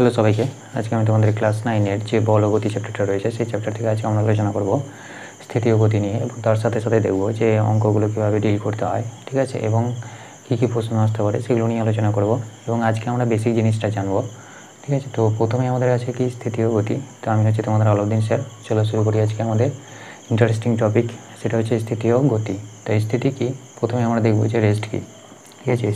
Hello সবাইকে, আজকে আমি তোমাদের ক্লাস 9-এর যে বল ও গতি চ্যাপ্টারটা রয়েছে সেই চ্যাপ্টার থেকে আজকে আমরা আলোচনা করব স্থিতি ও গতি নিয়ে, এবং তার সাথে সাথে দেখব যে অঙ্কগুলো কীভাবে ডিল করতে হয়, ঠিক আছে, এবং কী কী প্রশ্ন আসতে পারে সেগুলো নিয়ে আলোচনা করব। এবং আজকে আমরা বেসিক জিনিসটা জানবো, ঠিক আছে। তো প্রথমে আমাদের আছে কি স্থিতি ও গতি। তো আমি হচ্ছে তোমাদের আলাউদ্দিন স্যার। চলো শুরু করি আজকে আমাদের ইন্টারেস্টিং টপিক, সেটা হচ্ছে স্থিতি ও গতি। তো স্থিতি কী, প্রথমে আমরা দেখব যে রেস্ট কী, ঠিক আছে।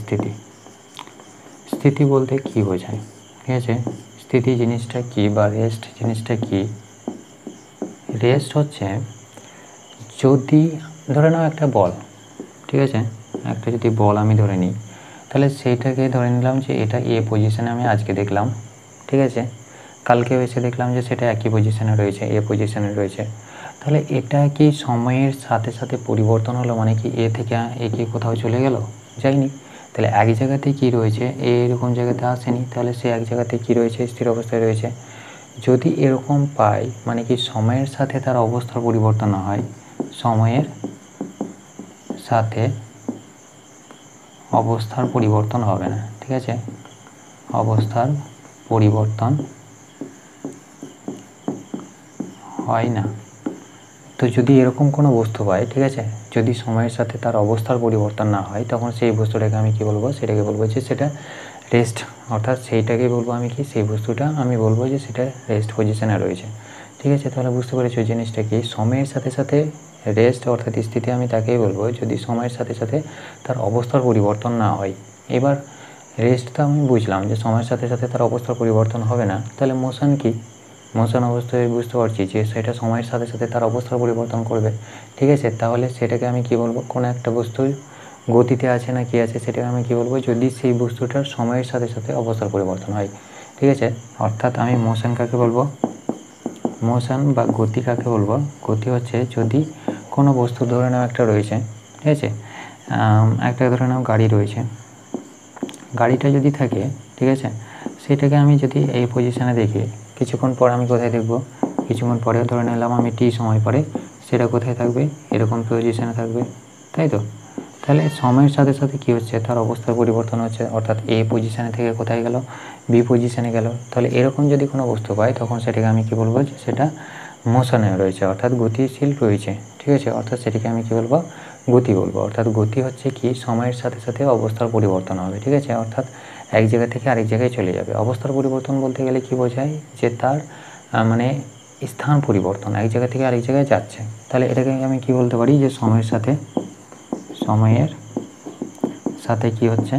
স্থিতি বলতে কী বোঝায়, ঠিক আছে। স্থিতি জিনিসটা কী বা রেস্ট জিনিসটা কী? রেস্ট হচ্ছে, যদি ধরে নাও একটা বল, ঠিক আছে, একটা যদি বল আমি ধরে নিই, তাহলে সেইটাকে ধরে নিলাম যে এটা এ পজিশানে আমি আজকে দেখলাম, ঠিক আছে। কালকেও এসে দেখলাম যে সেটা একই পজিশানে রয়েছে, এ পজিশানে রয়েছে। তাহলে এটা কি সময়ের সাথে সাথে পরিবর্তন হলো? মানে কি এ থেকে এ কি কোথাও চলে গেল? যায়নি। তাহলে এক জায়গাতে কি রয়েছে, এরকম জায়গাতে আসেনি, তাহলে সে এক জায়গাতে কি রয়েছে, স্থির অবস্থায় রয়েছে। যদি এরকম পাই, মানে কি সময়ের সাথে তার অবস্থার পরিবর্তন না হয়, সময়ের সাথে অবস্থার পরিবর্তন হবে না, ঠিক আছে, অবস্থার পরিবর্তন হয় না। তো যদি এরকম কোনো বস্তু পাই, ঠিক আছে, যদি সময়ের সাথে তার অবস্থার পরিবর্তন না হয়, তখন সেই বস্তুটাকে আমি কি বলবো, সেটাকে বলবো যে সেটা রেস্ট, অর্থাৎ সেইটাকে বলবো আমি কি, সেই বস্তুটা আমি বলবো যে সেটা রেস্ট পজিশনে রয়েছে, ঠিক আছে। তাহলে বুঝতে পেরেছো জিনিসটা কি, সময়ের সাথে সাথে রেস্ট অর্থাৎ স্থিতি আমি তাকেই বলবো যদি সময়ের সাথে সাথে তার অবস্থার পরিবর্তন না হয়। এবার রেস্ট তো আমি বুঝলাম যে সময়ের সাথে সাথে তার অবস্থার পরিবর্তন হবে না, তাহলে মোশন কি, মোশন অবস্থায় বুঝতে পারছি যে সেটা সময়ের সাথে সাথে তার অবস্থার পরিবর্তন করবে, ঠিক আছে। তাহলে সেটাকে আমি কি বলবো, কোনো একটা বস্তুর গতিতে আছে না কি আছে, সেটাকে আমি কি বলবো, যদি সেই বস্তুটার সময়ের সাথে সাথে অবস্থার পরিবর্তন হয়, ঠিক আছে। অর্থাৎ আমি মোশন কাকে বলবো, মোশন বা গতি কাকে বলবো, গতি হচ্ছে যদি কোনো বস্তু ধরে নাও একটা রয়েছে, ঠিক আছে, একটা ধরে নাও গাড়ি রয়েছে, গাড়িটা যদি থাকে, ঠিক আছে, সেটাকে আমি যদি এই পজিশানে দেখি, কিছুক্ষণ পর আমি কোথায় দেখব, কিছুক্ষণ পরে ধরে নিলাম আমি টি সময় পরে সেটা কোথায় থাকবে, এরকম পজিশানে থাকবে, তাই তো। তাহলে সময়ের সাথে সাথে কী হচ্ছে, তার অবস্থার পরিবর্তন হচ্ছে, অর্থাৎ এ পজিশানে থেকে কোথায় গেল, বি পজিশানে গেল। তাহলে এরকম যদি কোনো বস্তু পাই, তখন সেটাকে আমি কি বলবো, যে সেটা মোশনে রয়েছে, অর্থাৎ গতিশীল রয়েছে, ঠিক আছে। অর্থাৎ সেটাকে আমি কি বলবো, গতি বলবো। অর্থাৎ গতি হচ্ছে কি, সময়ের সাথে সাথে অবস্থার পরিবর্তন হবে, ঠিক আছে, অর্থাৎ এক জায়গা থেকে আরেক জায়গায় চলে যাবে। অবস্থার পরিবর্তন বলতে গেলে কি বোঝায়, যে তার মানে স্থান পরিবর্তন, এক জায়গা থেকে আরেক জায়গায় যাচ্ছে। তাহলে এটাকে আমি কি বলতে পারি, যে সময়ের সাথে কি হচ্ছে,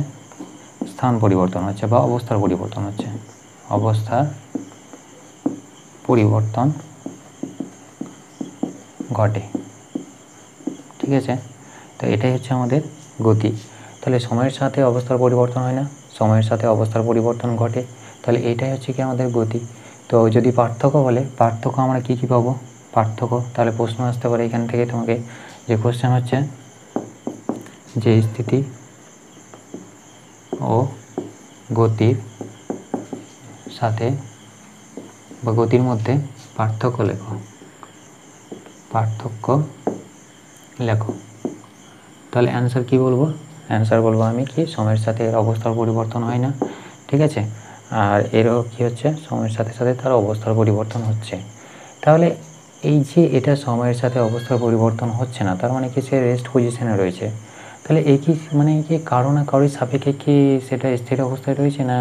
স্থান পরিবর্তন হচ্ছে বা অবস্থার পরিবর্তন হচ্ছে, অবস্থার পরিবর্তন ঘটে, ঠিক আছে। তো এটাই হচ্ছে আমাদের গতি। তাহলে সময়ের সাথে অবস্থার পরিবর্তন হয় না, সময়ের সাথে অবস্থার পরিবর্তন ঘটে, তাহলে এইটাই হচ্ছে কি আমাদের গতি। তো যদি পার্থক্য বলে, পার্থক্য আমরা কি কি পাবো, পার্থক্য, তাহলে প্রশ্ন আসতে পারে এখান থেকে তোমাকে, যে কোশ্চেন হচ্ছে যে স্থিতি ও গতির সাথে বা গতির মধ্যে পার্থক্য লেখো, পার্থক্য লেখো। তাহলে অ্যান্সার কি বলবো, অ্যান্সার বলবো আমি কি, সময়ের সাথে এর অবস্থার পরিবর্তন হয় না, ঠিক আছে, আর এরও কি হচ্ছে, সময়ের সাথে সাথে তার অবস্থার পরিবর্তন হচ্ছে। তাহলে এই যে এটা সময়ের সাথে অবস্থার পরিবর্তন হচ্ছে না, তার মানে কি সে রেস্ট পজিশনে রয়েছে। তাহলে এই কি মানে কি কারো না কারোর সাপেক্ষে কি সেটা স্থির অবস্থায় রয়েছে না,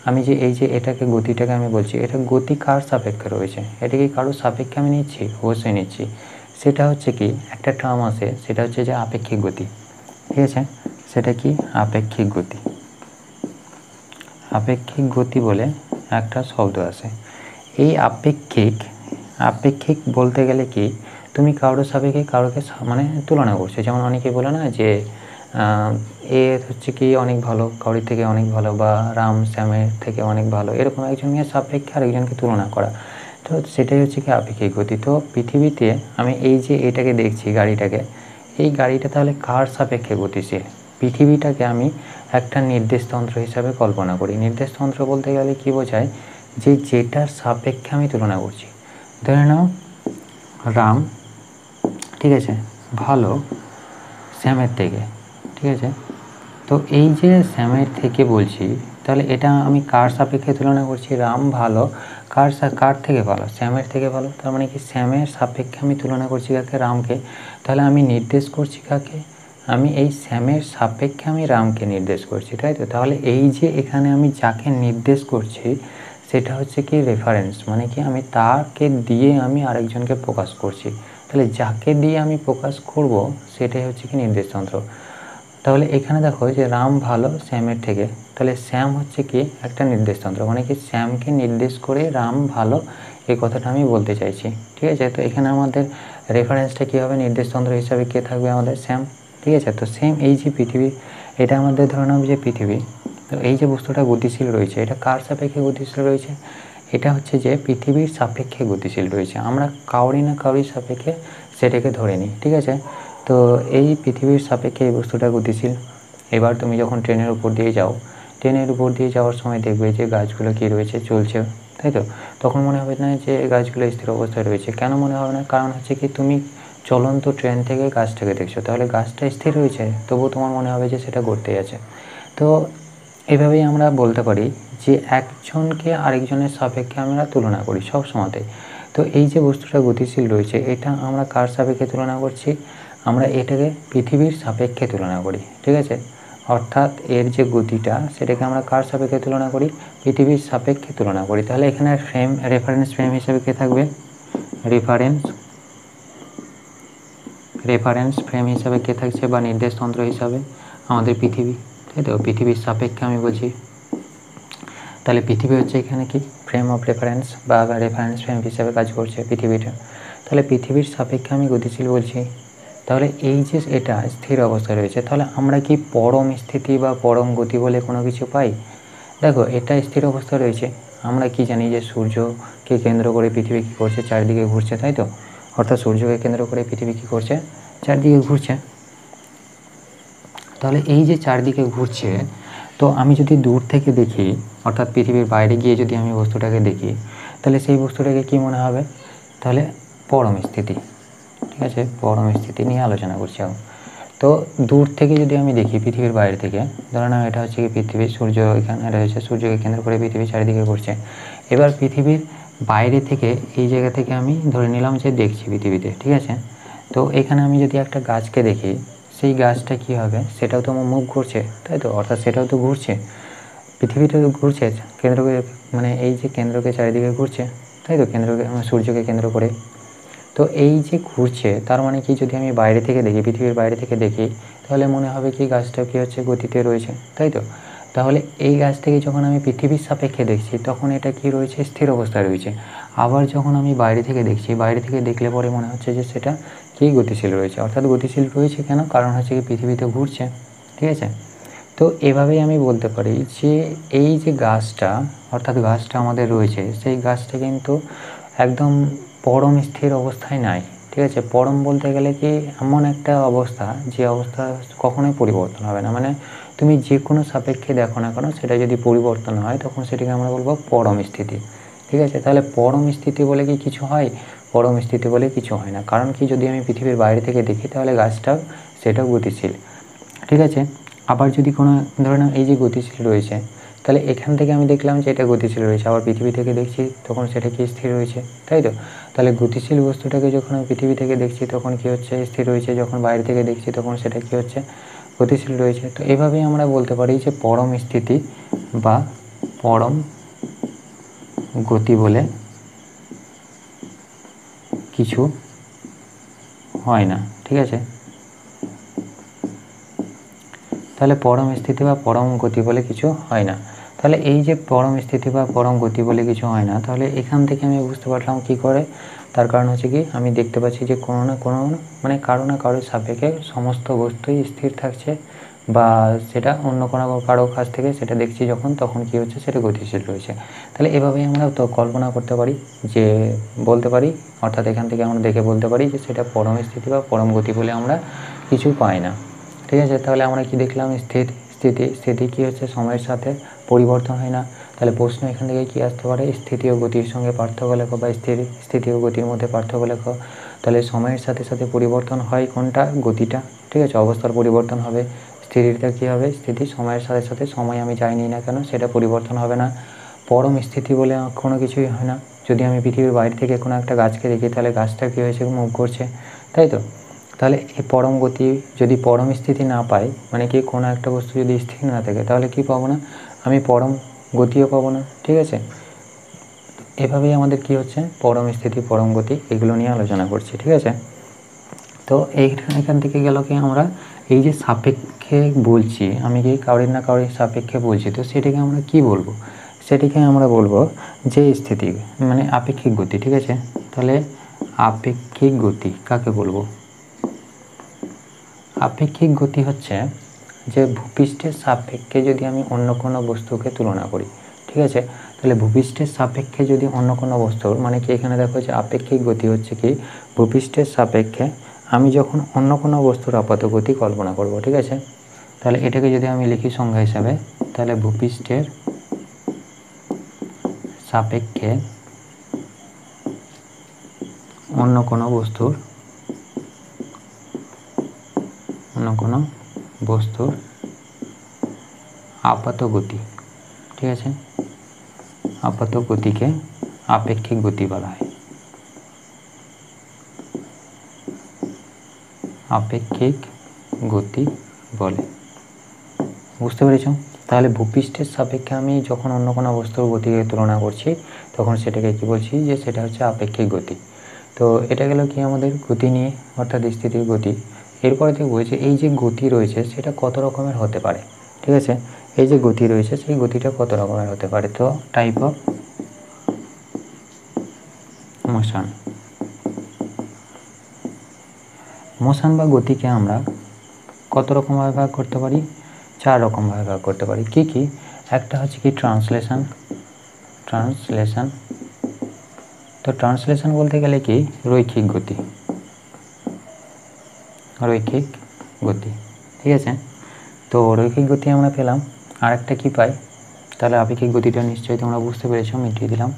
আমি যে এই যে এটাকে গতিটাকে আমি বলছি, এটা গতি কার সাপেক্ষে রয়েছে, এটা কি কারোর সাপেক্ষে আমি নিচ্ছি, অবশ্যই নিচ্ছি। সেটা হচ্ছে কি একটা টার্ম আছে, সেটা হচ্ছে যে আপেক্ষিক গতি, ঠিক আছে। সেটা কি আপেক্ষিক গতি, আপেক্ষিক গতি বলে একটা শব্দ আছে। এই আপেক্ষিক বলতে গেলে কি, তুমি কারোর সাপেক্ষে কারোকে মানে তুলনা করছো। যেমন অনেকে বলে না যে এ হচ্ছে কি অনেক ভালো, কারোর থেকে অনেক ভালো, বা রাম শ্যামের থেকে অনেক ভালো, এরকম একজনকে সাপেক্ষে আরেকজনকে তুলনা করা। তো সেটাই হচ্ছে কি আপেক্ষিক গতি। তো পৃথিবীতে আমি এই যে এটাকে দেখছি গাড়িটাকে, এই গাড়িটা তাহলে কার সাপেক্ষে গতিশীল, পৃথিবীটাকে আমি একটা নির্দেশতন্ত্র হিসাবে কল্পনা করি। নির্দেশতন্ত্র বলতে গেলে কি বোঝায়, যে যেটার সাপেক্ষে আমি তুলনা করছি। ধরে নাও রাম, ঠিক আছে, ভালো শ্যামের থেকে, ঠিক আছে। তো এই যে শ্যামের থেকে বলছি, তাহলে এটা আমি কার সাপেক্ষে তুলনা করছি, রাম ভালো, কার থেকে ভালো, শ্যামের থেকে ভালো। তার মানে কি শ্যামের সাপেক্ষে আমি তুলনা করছি কাকে, রামকে। তাহলে আমি নির্দেশ করছি কাকে, আমি এই শ্যামের সাপেক্ষে আমি রামকে নির্দেশ করছি, তাই তো। তাহলে এই যে এখানে আমি যাকে নির্দেশ করছি সেটা হচ্ছে কি রেফারেন্স, মানে কি আমি তাকে দিয়ে আমি আরেকজনকে প্রকাশ করছি। তাহলে যাকে দিয়ে আমি প্রকাশ করব সেটাই হচ্ছে কি নির্দেশতন্ত্র। তাহলে এখানে দেখো যে রাম ভালো শ্যামের থেকে, তাহলে শ্যাম হচ্ছে কি একটা নির্দেশতন্ত্র, মানে কি শ্যামকে নির্দেশ করে রাম ভালো, এই কথাটা আমি বলতে চাইছি, ঠিক আছে। তো এখানে আমাদের রেফারেন্সটা কী হবে, নির্দেশতন্ত্র হিসাবে কে থাকবে, আমাদের শ্যাম, ঠিক আছে। তো সেম এই যে পৃথিবী, এটা আমাদের ধরে নাও যে পৃথিবী, তো এই যে বস্তুটা গতিশীল রয়েছে, এটা কার সাপেক্ষে গতিশীল রয়েছে, এটা হচ্ছে যে পৃথিবীর সাপেক্ষে গতিশীল রয়েছে। আমরা কাউরি না কাউরির সাপেক্ষে সেটাকে ধরে নিই, ঠিক আছে। তো এই পৃথিবীর সাপেক্ষে এই বস্তুটা গতিশীল। এবার তুমি যখন ট্রেনের উপর দিয়ে যাও, ট্রেনের উপর দিয়ে যাওয়ার সময় দেখবে যে গাছগুলো কী রয়েছে, চলছে, তাই তো। তখন মনে হবে না যে গাছগুলো স্থির অবস্থায় রয়েছে, কেন মনে হবে না, কারণ হচ্ছে কি তুমি চলন্ত ট্রেন থেকে গাছটাকে দেখছো, তাহলে গাছটা স্থির রয়েছে, তবুও তোমার মনে হবে যে সেটা ঘুরতেই আছে। তো এভাবেই আমরা বলতে পারি যে একজনকে আরেকজনের সাপেক্ষে আমরা তুলনা করি সব সময়তেই। তো এই যে বস্তুটা গতিশীল রয়েছে, এটা আমরা কার সাপেক্ষে তুলনা করছি, আমরা এটাকে পৃথিবীর সাপেক্ষে তুলনা করি, ঠিক আছে। অর্থাৎ এর যে গতিটা সেটাকে আমরা কার সাপেক্ষে তুলনা করি, পৃথিবীর সাপেক্ষে তুলনা করি। তাহলে এখানে রেফারেন্স ফ্রেম হিসাবে কে থাকবে, রেফারেন্স ফ্রেম হিসাবে কে থাকছে বা নির্দেশতন্ত্র হিসাবে আমাদের পৃথিবী, তাই তো। পৃথিবীর সাপেক্ষে আমি বলছি, তাহলে পৃথিবী হচ্ছে এখানে কি ফ্রেম অফ রেফারেন্স বা রেফারেন্স ফ্রেম হিসাবে কাজ করছে পৃথিবীটা। তাহলে পৃথিবীর সাপেক্ষে আমি গতিশীল বলছি। তাহলে এই যে এটা স্থির অবস্থায় রয়েছে, তাহলে আমরা কি পরম স্থিতি বা পরম গতি বলে কোনো কিছু পাই? দেখো এটা স্থির অবস্থায় রয়েছে, আমরা কি জানি যে সূর্যকে কেন্দ্র করে পৃথিবী কী করছে, চারিদিকে ঘুরছে, তাই তো। অর্থাৎ সূর্যকে কেন্দ্র করে পৃথিবী কী করছে, চারদিকে ঘুরছে। তাহলে এই যে চারদিকে ঘুরছে, তো আমি যদি দূর থেকে দেখি, অর্থাৎ পৃথিবীর বাইরে গিয়ে যদি আমি বস্তুটাকে দেখি, তাহলে সেই বস্তুটাকে কি মনে হবে, তাহলে পরম স্থিতি, ঠিক আছে। পরম স্থিতি নিয়ে আলোচনা করছি এখন। তো দূর থেকে যদি আমি দেখি পৃথিবীর বাইরে থেকে, ধরে নাও এটা হচ্ছে কি পৃথিবী, সূর্য এখানে রয়েছে, সূর্যকে কেন্দ্র করে পৃথিবী চারিদিকে ঘুরছে। এবার পৃথিবীর বাইরে থেকে এই জায়গা থেকে আমি ধরে নিলাম যে দেখছি পৃথিবীতে, ঠিক আছে। তো এখানে আমি যদি একটা গাছকে দেখি, সেই গাছটা কী হবে, সেটাও তো আমার মুভ করছে, তাই তো। অর্থাৎ সেটাও তো ঘুরছে, পৃথিবীটা তো ঘুরছে কেন্দ্রকে, মানে এই যে কেন্দ্রকে চারিদিকে ঘুরছে, তাই তো, কেন্দ্রকে সূর্যকে কেন্দ্র করে। তো এই যে ঘুরছে, তার মানে কি যদি আমি বাইরে থেকে দেখি, পৃথিবীর বাইরে থেকে দেখি, তাহলে মনে হবে কি গাছটা কী হচ্ছে, গতিতে রয়েছে, তাই তো। তাহলে এই গাছটাকে যখন আমি পৃথিবীর সাপেক্ষে দেখছি, তখন এটা কি রয়েছে, স্থির অবস্থায় রয়েছে। আবার যখন আমি বাইরে থেকে দেখছি, বাইরে থেকে দেখলে পরে মনে হচ্ছে যে সেটা কি গতিশীল রয়েছে। অর্থাৎ গতিশীল রয়েছে কেন, কারণ হচ্ছে কি পৃথিবীতে ঘুরছে, ঠিক আছে। তো এভাবেই আমি বলতে পারি যে এই যে গাছটা, অর্থাৎ গাছটা আমাদের রয়েছে, সেই গাছটা কিন্তু একদম পরম স্থির অবস্থায় নাই, ঠিক আছে। পরম বলতে গেলে কি এমন একটা অবস্থা, যে অবস্থা কখনোই পরিবর্তন হবে না, মানে তুমি যে কোনো সাপেক্ষে দেখো না কেন, সেটা যদি পরিবর্তন হয় তখন সেটাকে আমরা বলবো পরম স্থিতি, ঠিক আছে। তাহলে পরম স্থিতি বলে কি কিছু হয়, পরম স্থিতি বলে কিছু হয় না। কারণ কি, যদি আমি পৃথিবীর বাইরে থেকে দেখি, তাহলে গাছটাও সেটাও গতিশীল, ঠিক আছে। আবার যদি কোনো ধরে নাও এই যে গতিশীল রয়েছে, তাহলে এখান থেকে আমি দেখলাম যে এটা গতিশীল রয়েছে, আবার পৃথিবী থেকে দেখছি তখন সেটা কি স্থির রয়েছে, তাই তো। তাহলে গতিশীল বস্তুটাকে যখন আমি পৃথিবী থেকে দেখছি তখন কি হচ্ছে, স্থির রয়েছে, যখন বাইরে থেকে দেখছি তখন সেটা কি হচ্ছে, গতিশীল রয়েছে। তো এভাবেই আমরা বলতে পারি যে পরম স্থিতি বা পরম গতি বলে কিছু হয় না, ঠিক আছে। তাহলে পরম স্থিতি বা পরম গতি বলে কিছু হয় না। তাহলে এই যে পরম স্থিতি বা পরম গতি বলে কিছু হয় না, তাহলে এখান থেকে আমি বুঝতে পারলাম কি করে, তার কারণ হচ্ছে কি আমি দেখতে পাচ্ছি যে কোনো না কোনো, মানে কারো না কারোর সাপেক্ষে সমস্ত বস্তুই স্থির থাকছে, বা সেটা অন্য কোনো কারো কাছ থেকে সেটা দেখছি যখন, তখন কি হচ্ছে, সেটা গতিশীল রয়েছে। তাহলে এভাবেই আমরা তো কল্পনা করতে পারি, যে বলতে পারি, অর্থাৎ এখান থেকে আমরা দেখে বলতে পারি যে সেটা পরম স্থিতি বা পরম গতি বলে আমরা কিছু পাই না, ঠিক আছে। তাহলে আমরা কি দেখলাম, স্থিতি কী হচ্ছে, সময়ের সাথে পরিবর্তন হয় না। তাহলে প্রশ্ন এখান থেকে কী আসতে পারে, স্থিতি ও গতির সঙ্গে পার্থক্য লেখো, বা স্থিতি ও গতির মধ্যে পার্থক্য লেখো। তাহলে সময়ের সাথে সাথে পরিবর্তন হয় কোনটা, গতিটা, ঠিক আছে, অবস্থার পরিবর্তন হবে, স্থিতিটা কী হবে, স্থিতি সময়ের সাথে সাথে, সময় আমি যাই নিই না কেন সেটা পরিবর্তন হবে না। পরম স্থিতি বলে কোনো কিছুই হয় না। যদি আমি পৃথিবীর বাইরে থেকে কোনো একটা গাছকে দেখি তাহলে গাছটা কী হয়েছে, মুভ করছে, তাই তো। তাহলে এই পরম গতি যদি পরম স্থিতি না পাই, মানে কি কোনো একটা বস্তু যদি স্থির না থাকে তাহলে কি পাবো না, আমি পরম গতিও পাবো না, ঠিক আছে। এভাবেই আমাদের কি হচ্ছে, পরম স্থিতি পরম গতি এগুলো নিয়ে আলোচনা করছি, ঠিক আছে। তো এখান থেকে গেল কি, আমরা এই যে সাপেক্ষে বলছি, আমি কি কাউরির না কাউরির সাপেক্ষে বলছি, তো সেটাকে আমরা কি বলবো, সেটিকে আমরা বলবো যে স্থিতি, মানে আপেক্ষিক গতি, ঠিক আছে। তাহলে আপেক্ষিক গতি কাকে বলবো, আপেক্ষিক গতি হচ্ছে যে ভূপৃষ্ঠের সাপেক্ষে যদি আমি অন্য কোনো বস্তুকে তুলনা করি, ঠিক আছে। তাহলে ভূপৃষ্ঠের সাপেক্ষে যদি অন্য কোনো বস্তুর, মানে কি এখানে দেখো যে আপেক্ষিক গতি হচ্ছে কি ভূপৃষ্ঠের সাপেক্ষে আমি যখন অন্য কোনো বস্তুর আপাত গতি কল্পনা করব, ঠিক আছে। তাহলে এটাকে যদি আমি লিখি সংজ্ঞা হিসাবে, তাহলে ভূপৃষ্ঠের সাপেক্ষে অন্য কোনো বস্তুর আপাত গতি, ঠিক আছে, আপাত গতিকে আপেক্ষিক গতি বলা হয়, আপেক্ষিক গতি বলে, বুঝতে পেরেছ। তাহলে ভূপৃষ্ঠের সাপেক্ষে আমি যখন অন্য কোনো বস্তুর গতিকে তুলনা করছি তখন সেটাকে কি বলছি, যে সেটা হচ্ছে আপেক্ষিক গতি। তো এটা গেল কি আমাদের গতি নিয়ে, অর্থাৎ স্থিতির গতি। এরপরে দেখবো যে এই যে গতি রয়েছে সেটা কত রকমের হতে পারে, ঠিক আছে। এই যে গতি রয়েছে সেই গতিটা কত রকমের হতে পারে, তো টাইপ অফ মোশন, মোশন বা গতিকে আমরা কত রকমভাবে ভাগ করতে পারি, 4 রকমভাবে ভাগ করতে পারি। কি কি, একটা হচ্ছে কি ট্রান্সলেশন, তো ট্রান্সলেশন বলতে গেলে কি রৈখিক গতি, ঠিক আছে। তো রৈখিক গতি আমরা পেলাম, আর একটা কি পাই, তাহলে আপেক্ষিক গতিটা নিশ্চয়ই তোমরা বুঝতে পেরেছো, মিটিয়ে দিলাম।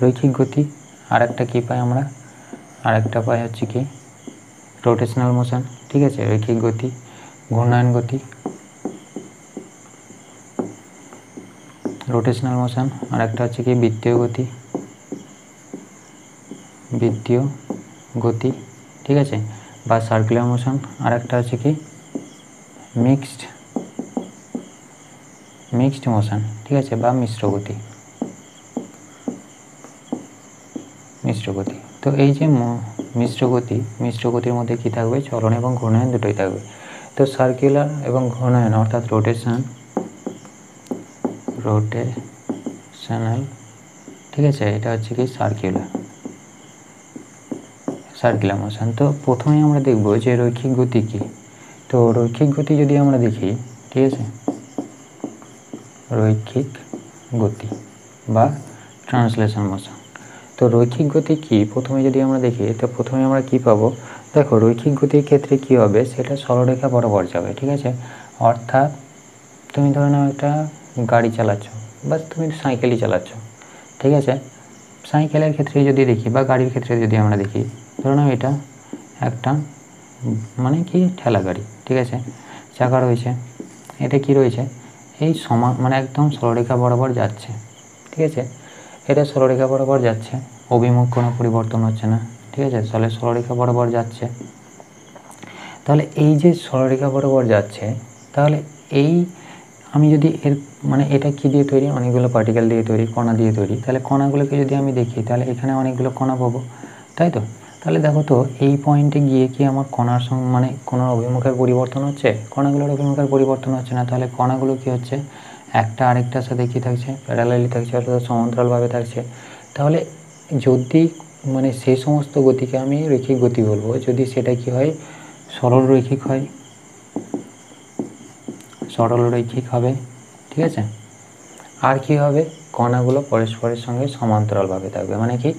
রৈখিক গতি আর একটা কী পাই আমরা, আর একটা পাই হচ্ছে কি রোটেশনাল মোশন, ঠিক আছে। রৈখিক গতি, ঘূর্ণায়ন গতি, রোটেশনাল মোশন, আর একটা হচ্ছে কি বৃত্তীয় গতি, ঠিক আছে, বা সার্কুলার মোশন, আর একটা হচ্ছে কি মিক্সড মোশন, ঠিক আছে, বা মিশ্র গতি। তো এই যে মিশ্র গতির মধ্যে কি থাকবে, চলন এবং ঘূর্ণায়ন দুটোই থাকবে। তো সার্কুলার এবং ঘূর্ণায়ন অর্থাৎ রোটেশনাল, ঠিক আছে, এটা হচ্ছে কি সার্কুলার মোশন। তো প্রথমে আমরা দেখব যে রৈখিক গতি কি। তো রৈখিক গতি যদি আমরা দেখি, ঠিক আছে, রৈখিক গতি বা ট্রান্সলেশন মোশন। তো রৈখিক গতি কি প্রথমে যদি আমরা দেখি, তো প্রথমে আমরা কি পাবো, দেখো রৈখিক গতির ক্ষেত্রে কি হবে, সেটা সরলরেখা বরাবর যাবে, ঠিক আছে। অর্থাৎ তুমি ধরে নাও একটা গাড়ি চালাচ্ছ বা তুমি সাইকেলই চালাচ্ছ, ঠিক আছে। সাইকেলের ক্ষেত্রে যদি দেখি বা গাড়ির ক্ষেত্রে যদি আমরা দেখি, ধরে নাও এটা একটা মানে কি ঠেলা গাড়ি, ঠিক আছে, চাকা রয়েছে, এটা কি রয়েছে, এই সমান মানে একদম সরলরেখা বরাবর যাচ্ছে, ঠিক আছে। এটা সরলরেখা বরাবর যাচ্ছে, অভিমুখ কোনো পরিবর্তন হচ্ছে না, ঠিক আছে, তাহলে সরলরেখা বরাবর যাচ্ছে। তাহলে এই যে সরলরেখা বরাবর যাচ্ছে, তাহলে এই আমি যদি এর মানে এটা কি দিয়ে তৈরি, অনেকগুলো পার্টিকেল দিয়ে তৈরি, কণা দিয়ে তৈরি। তাহলে কণাগুলোকে যদি আমি দেখি তাহলে এখানে অনেকগুলো কণা পাবো, তাই তো। তাহলে দেখো তো এই পয়েন্টে গিয়ে কি আমার কণার সঙ্গে মানে কোনো অভিমুখের পরিবর্তন হচ্ছে, কণাগুলোর অভিমুখের পরিবর্তন হচ্ছে না। তাহলে কণাগুলো কি হচ্ছে, একটা আরেকটার সাথে কি থাকছে, প্যারালালি থাকছে, অর্থাৎ সমান্তরালভাবে থাকছে। তাহলে যদি মানে সেই সমস্ত গতিকে আমি রৈখিক গতি বলবো যদি সেটা কি হয়, সরল রৈখিক হবে, ঠিক আছে। আর কি হবে, কণাগুলো পরস্পরের সঙ্গে সমান্তরালভাবে থাকবে, মানে কি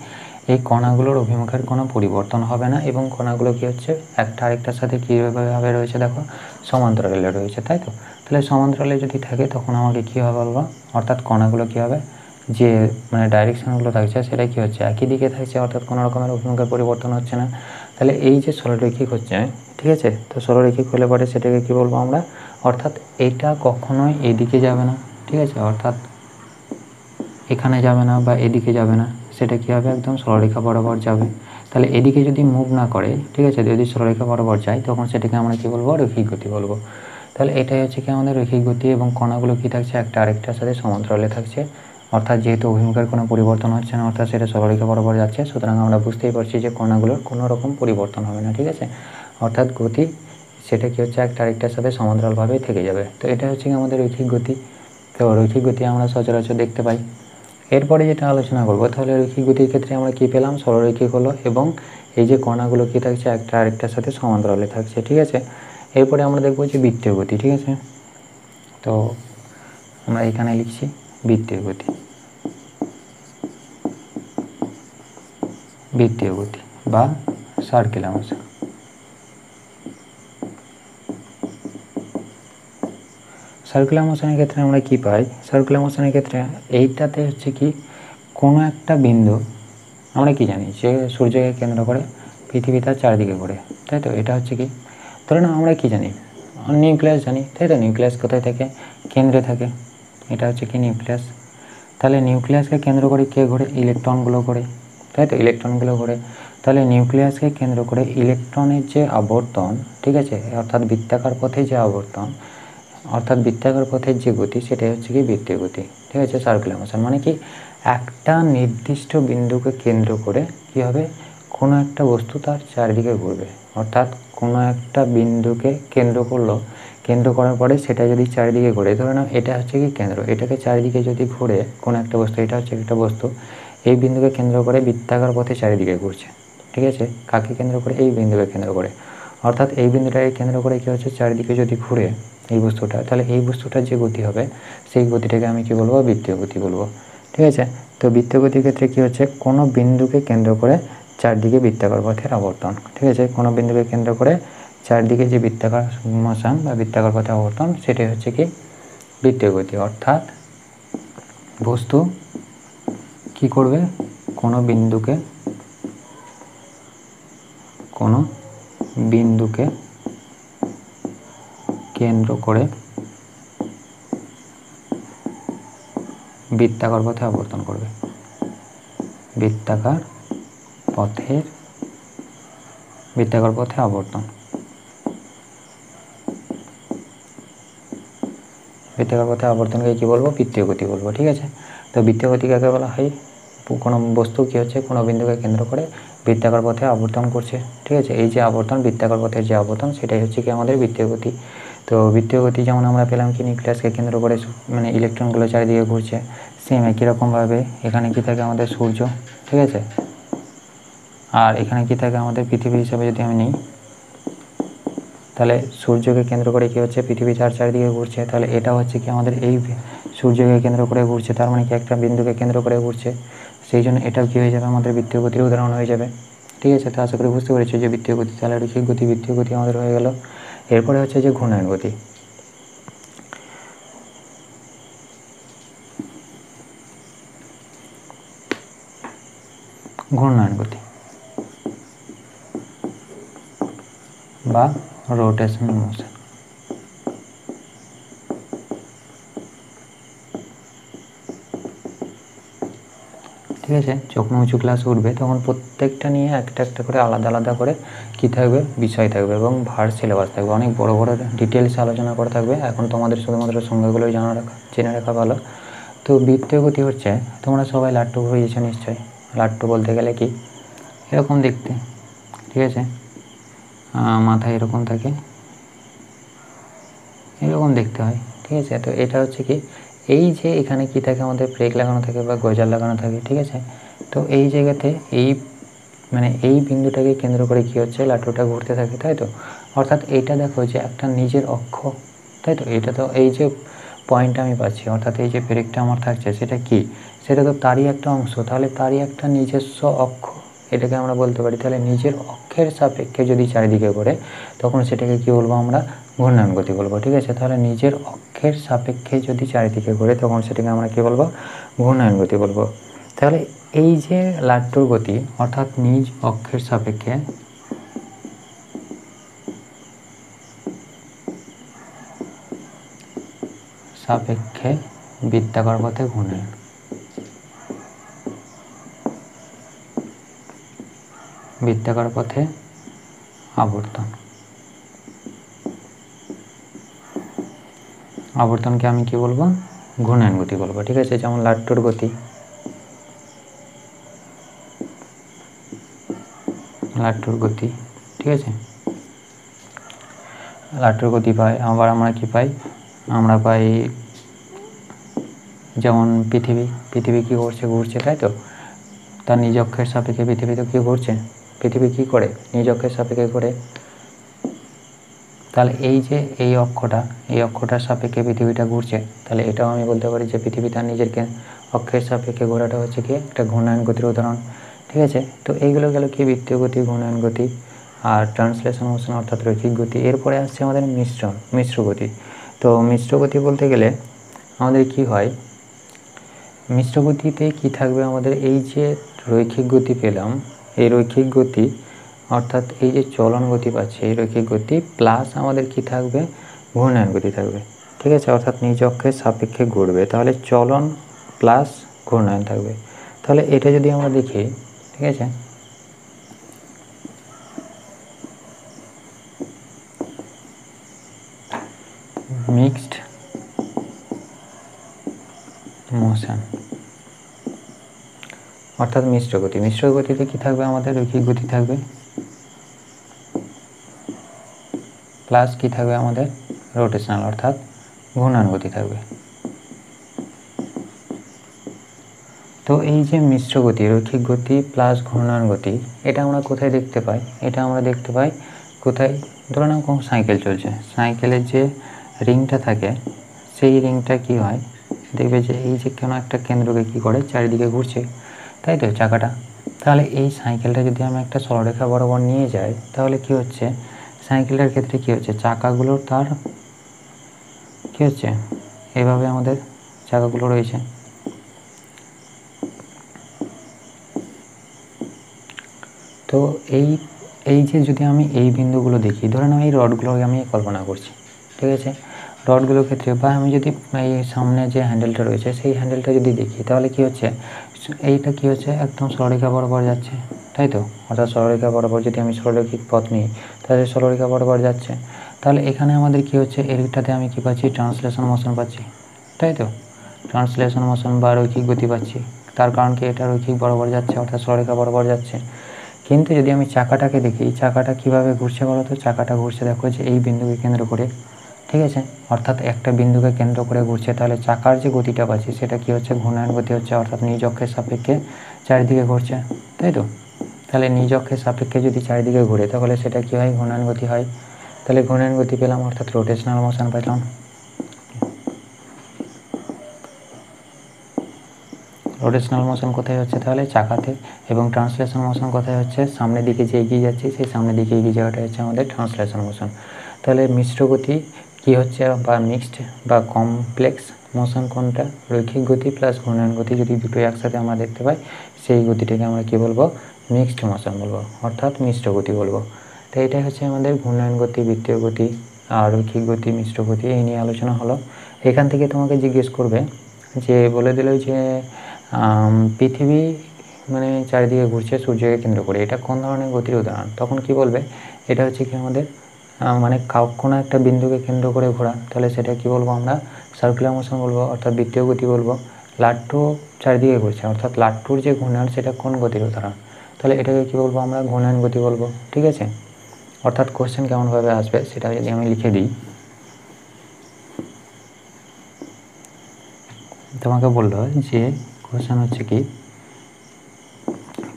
এই কণাগুলোর অভিমুখের কোনো পরিবর্তন হবে না এবং কণাগুলো কি হচ্ছে একটা আরেকটার সাথে কীভাবে রয়েছে, দেখো সমান্তরালে রয়েছে, তাই তো। তাহলে সমান্তরালে যদি থাকে তখন আমাকে কী হবে বলবো, অর্থাৎ কণাগুলো কী হবে, যে মানে ডাইরেকশনগুলো থাকছে সেটা কী হচ্ছে, একই দিকে থাকছে, অর্থাৎ কোনো রকমের অভিমুখের পরিবর্তন হচ্ছে না। তাহলে এই যে সরলরৈখিক হচ্ছে, ঠিক আছে, তো সরলরৈখিক হলে পরে সেটাকে কী বলবো আমরা, অর্থাৎ এটা কখনোই এদিকে যাবে না, ঠিক আছে, অর্থাৎ এখানে যাবে না বা এদিকে যাবে না, সেটা কী হবে, একদম সরলরেখা বরাবর যাবে। তাহলে এদিকে যদি মুভ না করে, ঠিক আছে, যদি সরলরেখা বরাবর যায় তখন সেটাকে আমরা কী বলবো, রৈখিক গতি বলবো। তাহলে এটাই হচ্ছে কি আমাদের রৈখিক গতি, এবং কণাগুলো কী থাকছে, একটা আরেকটার সাথে সমান্তরালে থাকছে, অর্থাৎ যেহেতু অভিমুখের কোনো পরিবর্তন হচ্ছে না, অর্থাৎ সেটা সরলরেখা বরাবর যাচ্ছে, সুতরাং আমরা বুঝতেই পারছি যে কণাগুলোর কোনো রকম পরিবর্তন হবে না, ঠিক আছে, অর্থাৎ গতি সেটা কী হচ্ছে, একটা আরেকটার সাথে সমান্তরালভাবেই থেকে যাবে। তো এটা হচ্ছে কি আমাদের রৈখিক গতি। তো রৈখিক গতি আমরা সচরাচর দেখতে পাই। এরপরে যেটা আলোচনা করবো, তাহলে রৈখিক গতির ক্ষেত্রে আমরা কী পেলাম, সরলরৈখিক হলো, এবং এই যে কণাগুলো কী থাকছে, একটা আরেকটার সাথে সমান্তরালে থাকছে, ঠিক আছে। এরপরে আমরা দেখবো যে বৃত্তীয় গতি, ঠিক আছে। তো আমরা এখানে লিখছি বৃত্তীয় গতি, বৃত্তীয় গতি বা সার্কুলার মোশন। সার্কুলার মোশনের ক্ষেত্রে আমরা কি পাই, সার্কুলার মোশনের ক্ষেত্রে এইটাতে হচ্ছে কি, কোনো একটা বিন্দু, আমরা কি জানি যে সূর্যকে কেন্দ্র করে পৃথিবী তার চারদিকে ঘোরে, তাই তো। এটা হচ্ছে কি, ধরে নাও আমরা কি জানি, নিউক্লিয়াস জানি, তাই তো। নিউক্লিয়াস কোথায় থাকে, কেন্দ্রে থাকে, এটা হচ্ছে কি নিউক্লিয়াস। তাহলে নিউক্লিয়াসকে কেন্দ্র করে কে ঘোরে, ইলেকট্রনগুলো ঘোরে, তাই তো, ইলেকট্রনগুলো ঘোরে। তাহলে নিউক্লিয়াসকে কেন্দ্র করে ইলেকট্রনের যে আবর্তন, ঠিক আছে, অর্থাৎ বৃত্তাকার পথে যে আবর্তন, অর্থাৎ বৃত্তাকার পথের যে গতি, সেটাই হচ্ছে কি বৃত্তীয় গতি, ঠিক আছে। সার্কুলার মোশন মানে কি, একটা নির্দিষ্ট বিন্দুকে কেন্দ্র করে কী হবে, কোনো একটা বস্তু তার চারিদিকে ঘুরবে, অর্থাৎ কোনো একটা বিন্দুকে কেন্দ্র করলো, কেন্দ্র করার পরে সেটা যদি চারিদিকে ঘুরে, ধরে নাও এটা হচ্ছে কি কেন্দ্র, এটাকে চারিদিকে যদি ঘুরে কোনো একটা বস্তু, এটা হচ্ছে একটা বস্তু, এই বিন্দুকে কেন্দ্র করে বৃত্তাকার পথে চারিদিকে ঘুরছে, ঠিক আছে, কাকে কেন্দ্র করে, এই বিন্দুকে কেন্দ্র করে, অর্থাৎ এই বিন্দুটাকে কেন্দ্র করে কী হচ্ছে, চারিদিকে যদি ঘুরে এই বস্তুটা, তাহলে এই বস্তুটার যে গতি হবে সেই গতিটাকে আমি কি বলবো, বৃত্তীয় গতি বলবো, ঠিক আছে। তো বৃত্তীয় গতির ক্ষেত্রে কী হচ্ছে, কোনো বিন্দুকে কেন্দ্র করে চারদিকে বৃত্তাকার পথের আবর্তন, ঠিক আছে, কোনো বিন্দুকে কেন্দ্র করে চারদিকে যে বৃত্তাকার মোশন বা বৃত্তাকার পথে আবর্তন, সেটাই হচ্ছে কি বৃত্তীয় গতি। অর্থাৎ বস্তু কি করবে, কোনো বিন্দুকে কেন্দ্র করে বৃত্তাকার পথে আবর্তন করবে, বৃত্তাকার পথে আবর্তন, বৃত্তাকার পথে আবর্তনকে কী বলবো, বৃত্তীয় গতি বলবো, ঠিক আছে। তো বৃত্তীয় গতি কাকে বলা হয়, কোনো বস্তু কী হচ্ছে, কোনো বিন্দুকে কেন্দ্র করে বৃত্তাকার পথে আবর্তন করছে, ঠিক আছে, এই যে আবর্তন, বৃত্তাকার পথের যে আবর্তন, সেটাই হচ্ছে কি আমাদের বৃত্তীয় গতি। তো বৃত্তীয় গতি যেমন আমরা পেলাম কি, নিউক্লিয়াসকে কেন্দ্র করে মানে ইলেকট্রনগুলো চারিদিকে ঘুরছে, সেম একই রকমভাবে এখানে কি থাকে আমাদের সূর্য, ঠিক আছে, আর এখানে কি থাকে আমাদের পৃথিবী হিসাবে যদি আমি নিই, তাহলে সূর্যকে কেন্দ্র করে কী হচ্ছে, পৃথিবী চারিদিকে ঘুরছে, তাহলে এটা হচ্ছে কি আমাদের এই সূর্যকে কেন্দ্র করে ঘুরছে, তার মানে কি একটা বিন্দুকে কেন্দ্র করে ঘুরছে, সেই জন্য এটাও কী হয়ে যাবে, আমাদের বৃত্তীয় গতির উদাহরণ হয়ে যাবে, ঠিক আছে। তো আশা করি বুঝতে পেরেছি যে বৃত্তীয় গতি, তাহলে রৈখিক গতি, বৃত্তীয় গতি আমাদের হয়ে গেল। এরপরে হচ্ছে যে ঘূর্ণায়ন গতি। ঘূর্ণায়ন গতি বা রোটেশনাল মোশন। ঠিক আছে, যখন উঁচু ক্লাস উঠবে তখন প্রত্যেকটা নিয়ে একটা একটা করে আলাদা আলাদা করে কী থাকবে, বিষয় থাকবে, এবং ভার সিলেবাস থাকবে, অনেক বড় বড় ডিটেলস আলোচনা করা থাকবে। এখন তোমাদের শুধুমাত্র সংজ্ঞাগুলোই জেনে রাখা ভালো। তো বৃত্তীয় গতি হচ্ছে, তোমরা সবাই লাট্টু হয়েছে নিশ্চয়ই। লাট্টু বলতে গেলে কি, এরকম দেখতে, ঠিক আছে, মাথায় এরকম থাকে, এরকম দেখতে হয়, ঠিক আছে। তো এটা হচ্ছে কি, এই যে এখানে কি থাকে, আমাদের ব্রেক লাগানো থাকে বা গজাল লাগানো থাকে, ঠিক আছে। তো এই জায়গাতে এই বিন্দুটাকে কেন্দ্র করে কি হচ্ছে, লাট্টুটা ঘুরতে থাকে, তাই তো। অর্থাৎ এইটা দেখো যে একটা নিজের অক্ষ, তাই তো। এটা তো এই যে পয়েন্টটা আমি পাচ্ছি, অর্থাৎ এই যে ব্রেকটা আমার থাকছে, সেটা কি, সেটা তো তারই একটা অংশ, তাহলে তারই একটা নিজস্ব অক্ষ, এটাকে আমরা বলতে পারি। তাহলে নিজের অক্ষের সাপেক্ষে যদি চারিদিকে ঘোরে তখন সেটাকে কি বলবো আমরা ঘূর্ণায়ন গতি বলবো, ঠিক আছে। তাহলে নিজের অক্ষের সাপেক্ষে যদি চারিদিকে ঘোরে তখন সেটাকে আমরা কি বলবো ঘূর্ণায়ন গতি বলবো। তাহলে এই যে লাট্টুর গতি অর্থাৎ নিজ অক্ষের সাপেক্ষে বৃত্তাকার পথে ঘূর্ণায়ন, বৃত্তাকার পথে আবর্তন, আবর্তনকে আমি কি বলবো ঘূর্ণায়ন গতি বলবো, ঠিক আছে। যেমন লাট্টুর গতি, ঠিক আছে, লাট্টুর গতি পাই। আবার আমরা কি পাই, আমরা পাই যেমন পৃথিবী কি করছে ঘুরছে, তাই তো। তার নিজ অক্ষের সাপেক্ষে পৃথিবী তো কি ঘুরছে, পৃথিবী কি করে নিজ অক্ষের সাপেক্ষে ঘুরে। তাহলে এই যে এই অক্ষটার সাপেক্ষে পৃথিবীটা ঘুরছে, তাহলে এটাও আমি বলতে পারি যে পৃথিবী তার নিজের অক্ষের সাপেক্ষে ঘোরাটা হচ্ছে কি একটা ঘূর্ণায়ন গতির উদাহরণ, ঠিক আছে। তো এইগুলো গেল কি বৃত্তীয় গতি, ঘূর্ণায়ন গতি আর ট্রান্সলেশন মোশন অর্থাৎ রৈখিক গতি। এরপরে আসছে আমাদের মিশ্র গতি। তো মিশ্র গতি বলতে গেলে আমাদের কি হয়, মিশ্র গতিতে কি থাকবে আমাদের, এই যে রৈখিক গতি পেলাম, এই রৈখিক গতি অর্থাৎ এই যে চলন গতি পাচ্ছি এই রৈখিক গতি প্লাস আমাদের কি থাকবে ঘূর্ণায়ন গতি থাকবে, ঠিক আছে। অর্থাৎ নিজ অক্ষের সাপেক্ষে ঘুরবে, তাহলে চলন প্লাস ঘূর্ণায়ন থাকবে। তাহলে এটা যদি আমরা দেখি, ঠিক আছে, মিক্সড মোশন অর্থাৎ মিশ্র গতি। মিশ্র গতিতে কি থাকবে আমাদের রৈখিক গতি থাকবে প্লাস কি থাকবে আমাদের রোটেশনাল অর্থাৎ ঘূর্ণায়ন গতি থাকবে। তো এই যে মিশ্র গতি, রৈখিক গতি প্লাস ঘূর্ণায়ন গতি, এটা আমরা কোথায় দেখতে পাই, এটা আমরা দেখতে পাই কোথায়, ধরে নাও কোনো সাইকেল চলছে, সাইকেলের যে রিংটা থাকে সেই রিংটা কি হয়, দেখবে যে এই যে কোনো একটা কেন্দ্রকে কি করে চারিদিকে ঘুরছে, তাই তো চাকাটা। তাহলে এই সাইকেলটা যদি আমি একটা সরলরেখা বরাবর নিয়ে যাই তাহলে কি হচ্ছে, সাইকেলটার ক্ষেত্রে কি হচ্ছে, চাকাগুলো তার কি হচ্ছে এইভাবে আমাদের চাকাগুলো রয়েছে। তো এই যে যদি আমি এই বিন্দুগুলো দেখি, ধরে নাও এই রডগুলোকে আমি কল্পনা করছি, ঠিক আছে। রডগুলোর ক্ষেত্রে বা আমি যদি এই সামনে যে হ্যান্ডেলটা রয়েছে সেই হ্যান্ডেলটা যদি দেখি তাহলে কি হচ্ছে, এইটা কি হচ্ছে একদম সরলরেখা বরাবর যাচ্ছে, তাই তো। অর্থাৎ সরলরেখা বরাবর যদি আমি সরলরৈখিক পথ নিই তাহলে সরলরেখা বরাবর যাচ্ছে। তাহলে এখানে আমাদের কি হচ্ছে, এটাতে আমি কি পাচ্ছি ট্রান্সলেশন মোশন পাচ্ছি, তাই তো। ট্রান্সলেশন মোশন বা রৈখিক গতি পাচ্ছি, তার কারণ কি এটা রৈখিক বরাবর যাচ্ছে অর্থাৎ সরলরেখা বরাবর যাচ্ছে। কিন্তু যদি আমি চাকাটাকে দেখি, চাকাটা কিভাবে ঘুরছে বলো তো, চাকাটা ঘুরছে দেখো যে এই বিন্দুকে কেন্দ্র করে, ঠিক আছে। অর্থাৎ একটা বিন্দুকে কেন্দ্র করে ঘুরছে, তাহলে চাকার যে গতিটা পাচ্ছি সেটা কি হচ্ছে ঘূর্ণায়ন গতি হচ্ছে, অর্থাৎ নিজ অক্ষের সাপেক্ষে চারিদিকে ঘুরছে, তাই তো। তাহলে নিজ অক্ষের সাপেক্ষে যদি চারিদিকে ঘুরে তাহলে সেটা কি হয় ঘূর্ণায়ন গতি হয়। তাহলে ঘূর্ণায়ন গতি পেলাম অর্থাৎ রোটেশনাল মোশন পেলাম। রোটেশনাল মোশন কোথায় হচ্ছে তাহলে চাকাতে, এবং ট্রান্সলেশন মোশন কোথায় হচ্ছে সামনের দিকে যে এগিয়ে যাচ্ছে সেই সামনের দিকে এগিয়ে যাওয়াটা হচ্ছে আমাদের ট্রান্সলেশন মোশন। তাহলে মিশ্র গতি কী হচ্ছে বা মিক্সড বা কমপ্লেক্স মোশন কোনটা, রৈখিক গতি প্লাস ঘূর্ণায়ন গতি যদি দুটোই একসাথে আমরা দেখতে পাই সেই গতিটাকে আমরা কী বলবো মিক্সড মোশন বলবো অর্থাৎ মিশ্র গতি বলবো। তো এটাই হচ্ছে আমাদের ঘূর্ণায়ন গতি, বৃত্তীয় গতি আর রৈখিক গতি, মিশ্র গতি, এই নিয়ে আলোচনা হলো। এখান থেকে তোমাকে জিজ্ঞেস করবে যে বলে দিল যে পৃথিবী মানে চারিদিকে ঘুরছে সূর্যকে কেন্দ্র করে, এটা কোন ধরনের গতির উদাহরণ, তখন কি বলবে এটা হচ্ছে কি আমাদের মানে কোনো একটা বিন্দুকে কেন্দ্র করে ঘোরা, তাহলে সেটা কি বলবো আমরা সার্কুলার মোশন বলবো অর্থাৎ বৃত্তীয় গতি বলবো। লাট্টু চারিদিকে ঘুরছে অর্থাৎ লাট্টুর যে ঘূর্ণায়ন সেটা কোন গতির উদাহরণ, তাহলে এটাকে কি বলবো আমরা ঘূর্ণায়ন গতি বলবো, ঠিক আছে। অর্থাৎ কোশ্চেন কেমনভাবে আসবে সেটা যদি আমি লিখে দিই, তোমাকে বললো যে কোশ্চেন হচ্ছে কি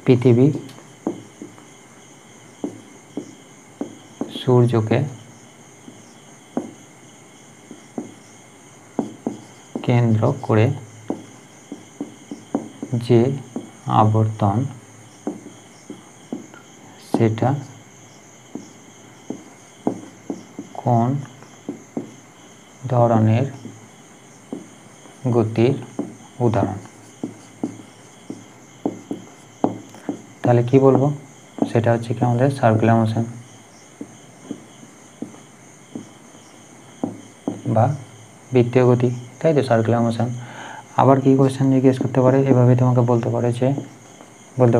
পৃথিবী সূর্যকে কেন্দ্র করে যে আবর্তন সেটা কোন ধরনের গতির উদাহরণ। তাহলে কি বলবো, সেটা হচ্ছে কি আমাদের সার্কুলার মোশন বা বৃত্তীয় গতি, তাই তো, সার্কুলার মোশন। আবার কি কোয়েশ্চেন জিজ্ঞেস করতে পারে, এভাবে তোমাকে বলতে